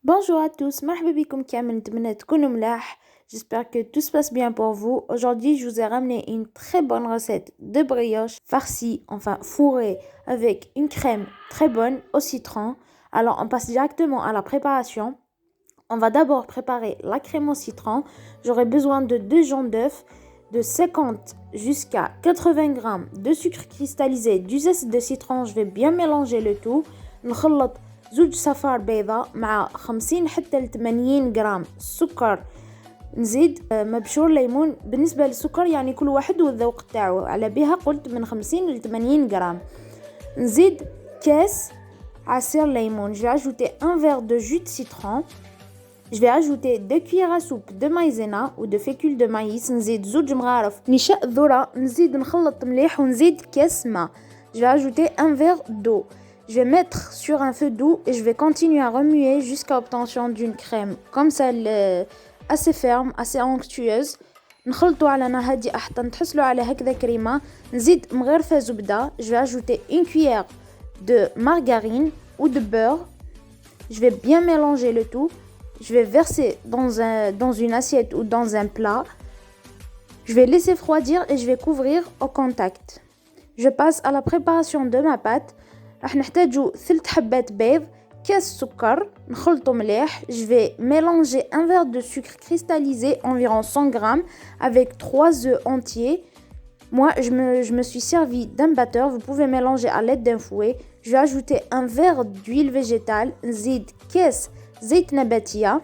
Bonjour à tous, مرحبا بكم كامل نتمنى تكونوا ملاح. J'espère que tout se passe bien pour vous. Aujourd'hui, je vous ai ramené une très bonne recette de brioche farcie, enfin fourrée, avec une crème très bonne au citron. Alors, on passe directement à la préparation. On va d'abord préparer la crème au citron. J'aurai besoin de 2 jaunes d'œufs, de 50 jusqu'à 80 grammes de sucre cristallisé, du zeste de citron. Je vais bien mélanger le tout. نخلط زوج صفار بيضة مع 50 حتى ل 80 جرام سكر. نزيد مبشور ليمون. بالنسبة للسكر يعني كل واحد والذوق تاعو، على بها قلت من 50 ل 80 جرام. نزيد كاس عصير ليمون. Je vais ajouter un verre de jus de citron. Je vais ajouter 2 cuillères à soupe de maïzena ou de fécule de maïs. نزيد زوج مغارف نشاء الذرة. نزيد نخلط مليح ونزيد كاس ماء. Je vais ajouter un verre d'eau. Je vais mettre sur un feu doux et je vais continuer à remuer jusqu'à l'obtention d'une crème comme ça assez ferme, assez onctueuse. نخلطوا على نار هادئة حتى نتحصلوا على هكذا كريمة. نزيد مغرفة زبدة. Je vais ajouter une cuillère de margarine ou de beurre. Je vais bien mélanger le tout. Je vais verser dans une assiette ou dans un plat. Je vais laisser refroidir et je vais couvrir au contact. Je passe à la préparation de ma pâte. راح نحتاجو 3 حبات بيض، كاس سكر نخلطو مليح. Je vais mélanger un verre de sucre cristallisé, environ 100 grammes, avec 3 œufs entiers. Moi, je me suis servi d'un batteur. Vous pouvez mélanger à l'aide d'un fouet. Je vais ajouter un verre d'huile végétale. نزيد كاس زيت نباتية.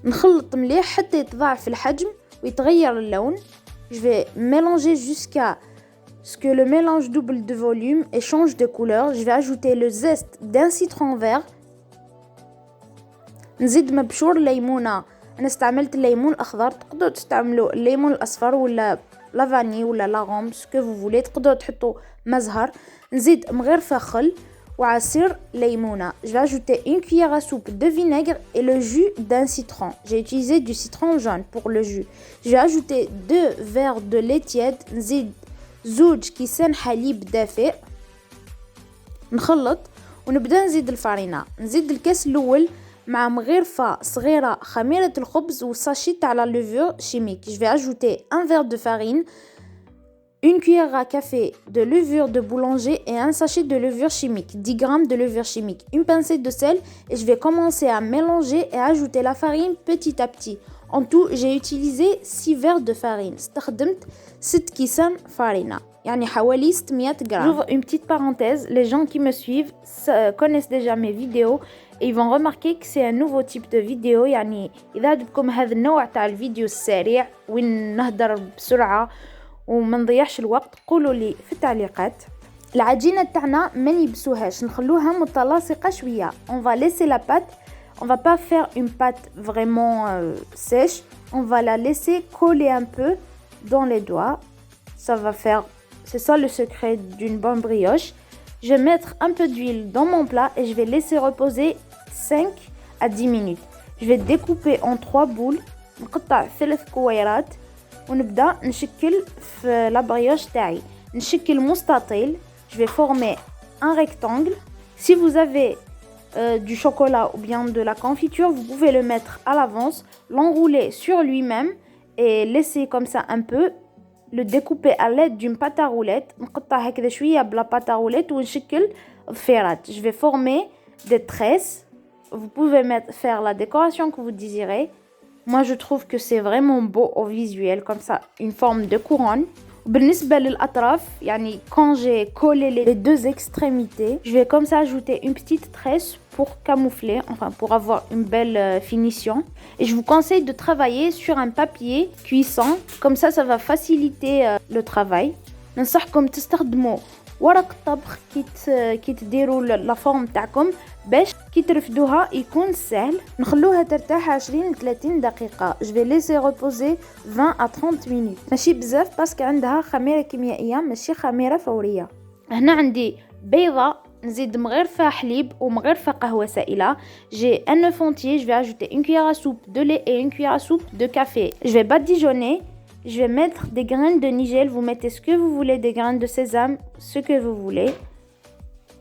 نخلط مليح حتى يتضاعف الحجم ويتغير اللون. Je vais mélanger jusqu'à ce que le mélange double de volume et change de couleur. Je vais ajouter le zeste d'un citron vert. نزيد مبشور ليمونة. أنا استعملت الليمون الأخضر، تقدروا تستعملوا الليمون الأصفر ولا لافاني ولا لاغوم سكو فو فولي. تقدروا تحطوا مزهر. نزيد مغرفة خل وعصير ليمونة. Je vais ajouter une cuillère à soupe de vinaigre et le jus d'un citron. J'ai utilisé du citron jaune pour le jus. Je vais ajouter 2 verres de lait tiède. نزيد زوج كيسان حليب دافئ. نخلط ونبدا نزيد الفارينة. نزيد الكاس الاول مع مغرفة صغيرة خميرة الخبز وساشي تاع لا لوفور chimique. Je vais ajouter un verre de farine, une cuillère à café de levure de boulanger et un sachet de levure chimique, 10 grammes de levure chimique, une pincée de sel et je vais commencer à mélanger et ajouter la farine petit à petit. En tout, j'ai utilisé 6 verres de farine. استخدمت 6 كيسان فارينة يعني حوالي 600 grammes. J'ouvre une petite parenthèse. Les gens qui me suivent connaissent déjà mes vidéos et ils vont remarquer que c'est un nouveau type de vidéo. يعني إذا عجبكم هذا النوع تاع الفيديو السريع وين نهدر بسرعة وما نضيعش الوقت، قولوا لي في التعليقات. العجينة تاعنا ما نيبسوهاش، نخلوها متلاصقة شوية. On va laisser la pâte. On va pas faire une pâte vraiment sèche. On va la laisser coller un peu dans les doigts. Ça va faire, c'est ça le secret d'une bonne brioche. Je vais mettre un peu d'huile dans mon plat et je vais laisser reposer 5 à 10 minutes. Je vais découper en 3 boules. نقطع 3 كويرات ونبدا نشكل في la brioche تاعي. نشكل مستطيل. Je vais former un rectangle. Si vous avez du chocolat ou bien de la confiture, vous pouvez le mettre à l'avance, l'enrouler sur lui-même et laisser comme ça un peu, le découper à l'aide d'une pâte à roulettes. نقطع هكذا شوية بلا pâte à roulettes ونشكل ضفيرات. Je vais former des tresses. Vous pouvez faire la décoration que vous désirez. Moi je trouve que c'est vraiment beau au visuel comme ça, une forme de couronne. بالنسبة للأطراف يعني quand j'ai collé les 2 extrémités, je vais comme ça ajouter une petite tresse pour camoufler, enfin pour avoir une belle finition. Et je vous conseille de travailler sur un papier cuisson, comme ça va faciliter le travail. ننصحكم تستخدموا ورق الطبخ كي تديروا لا فورم تاعكم باش كي ترفدوها يكون سهل. نخلوها ترتاح 20 ل 30 دقيقة. Je vais laisser reposer 20 à 30 minutes. ماشي بزاف باسكو عندها خميرة كيميائية ماشي خميرة فورية. هنا عندي بيضة. نزيد مغرفة حليب ومغرفة قهوة سائلة. J'ai un œuf entier. Je vais ajouter une cuillère à soupe de lait et une cuillère à soupe de café. Je vais badigeonner. Je vais mettre des graines de nigel. Vous mettez ce que vous voulez, des graines de sésame, ce que vous voulez.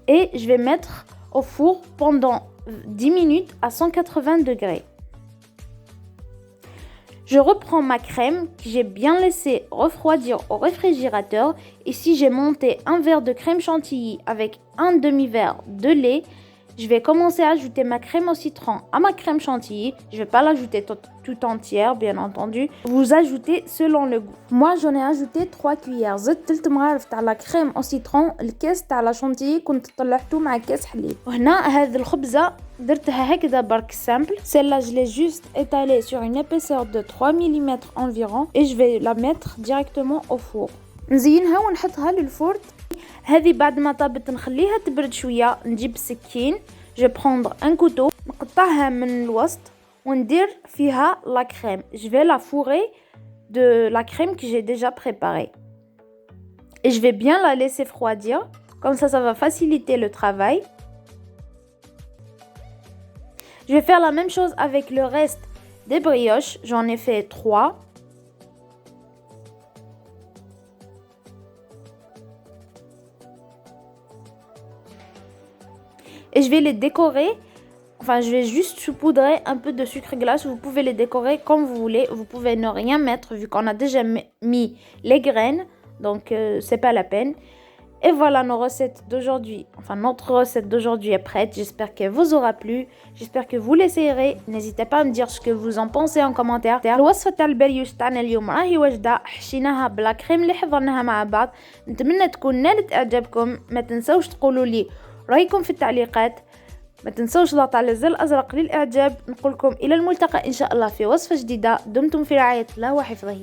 Et je vais mettre au four pendant 10 minutes à 180 degrés. Je reprends ma crème que j'ai bien laissé refroidir au réfrigérateur. Ici, j'ai monté un verre de crème chantilly avec un demi-verre de lait. Je vais commencer à ajouter ma crème au citron à ma crème chantilly. Je ne vais pas l'ajouter tout entière, bien entendu. Vous ajoutez selon le goût. Moi, j'en ai ajouté 3 cuillères. زدت 3 مغارف تاع la crème au citron. الكاس تاع la chantilly كنت طلعته مع كاس حليب. وهنا هذه الخبزة درتها هكذا برك simple. Celle-là, je l'ai juste étalée sur une épaisseur de 3 mm environ. Et je vais la mettre directement au four. نزينها ونحطها للفرن. هذه بعد ما طابت نخليها تبرد شويه. نجيب سكين جو بروندر ان كوتو نقطعها من الوسط وندير فيها لا كريم. جو في لا فوري de la crème que j'ai déjà préparée et je vais bien la laisser refroidir, comme ça va faciliter le travail. Je vais faire la même chose avec le reste des brioches. J'en ai fait 3. Et je vais les décorer, enfin je vais juste saupoudrer un peu de sucre glace. Vous pouvez les décorer comme vous voulez, vous pouvez ne rien mettre vu qu'on a déjà mis les graines, donc c'est pas la peine. Et voilà nos recettes d'aujourd'hui, enfin notre recette d'aujourd'hui est prête. J'espère qu'elle vous aura plu, j'espère que vous l'essayerez. N'hésitez pas à me dire ce que vous en pensez en commentaire. الوصفة تاع البريوش تاعنا اليوم راهي واجدة، حشيناها بلا كريم اللي حضرناها مع بعض. نتمنى تكون نالت اعجابكم. ما تنسوش تقولوا لي رأيكم في التعليقات. ما تنسوش ضغط على الزر الأزرق للإعجاب. نقولكم إلى الملتقى إن شاء الله في وصفة جديدة. دمتم في رعاية الله وحفظه.